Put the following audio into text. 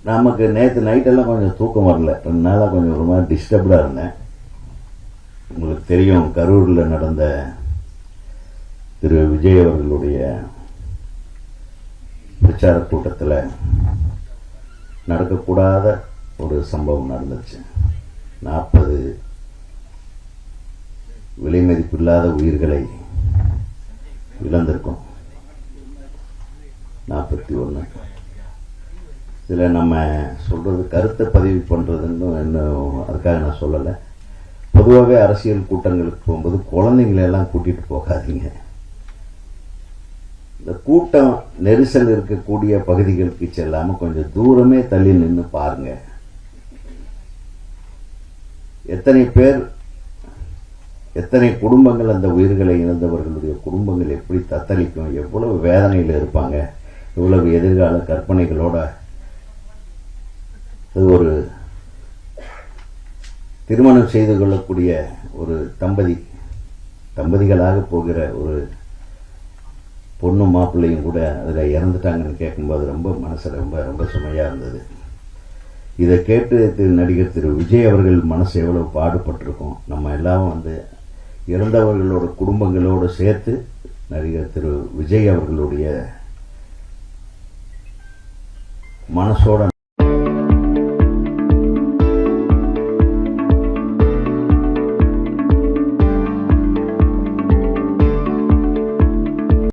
நமக்கு நேற்று நைட்டெல்லாம் கொஞ்சம் தூக்கம் வரல, 2 நாளாக கொஞ்சம் ஒரு மாதிரி டிஸ்டர்ப்டாக இருந்தேன். உங்களுக்கு தெரியும், கரூரில் நடந்த திரு விஜய் அவர்களுடைய பிரச்சார கூட்டத்தில் நடக்கக்கூடாத ஒரு சம்பவம் நடந்துச்சு. 40 விலை மதிப்பில்லாத உயிர்களை இழந்திருக்கோம். 41. இதில் நம்ம சொல்கிறது கருத்தை பதிவு பண்ணுறதுன்னு இன்னும் அதுக்காக நான் சொல்லலை. பொதுவாகவே அரசியல் கூட்டங்களுக்கு போகும்போது குழந்தைங்களெல்லாம் கூட்டிகிட்டு போகாதீங்க. இந்த கூட்டம் நெரிசல் இருக்கக்கூடிய பகுதிகளுக்கு செல்லாமல் கொஞ்சம் தூரமே தள்ளி நின்று பாருங்க. எத்தனை பேர், எத்தனை குடும்பங்கள், அந்த உயிர்களை இழந்தவர்களுடைய குடும்பங்கள் எப்படி தத்தளிக்கும், எவ்வளவு வேதனையில் இருப்பாங்க, எவ்வளவு எதிர்கால கற்பனைகளோட. அது ஒரு திருமணம் செய்து கொள்ளக்கூடிய ஒரு தம்பதிகளாக போகிற ஒரு பொண்ணும் மாப்பிள்ளையும் கூட அதில் இறந்துட்டாங்கன்னு கேட்கும்போது ரொம்ப மனசு ரொம்ப சுமையாக இருந்தது. இதை கேட்டு நடிகர் திரு விஜய் அவர்கள் மனசு எவ்வளவு பாடுபட்டிருக்கும். நம்ம எல்லாம் இறந்தவர்களோட குடும்பங்களோடு சேர்த்து நடிகர் திரு விஜய் அவர்களுடைய மனசோட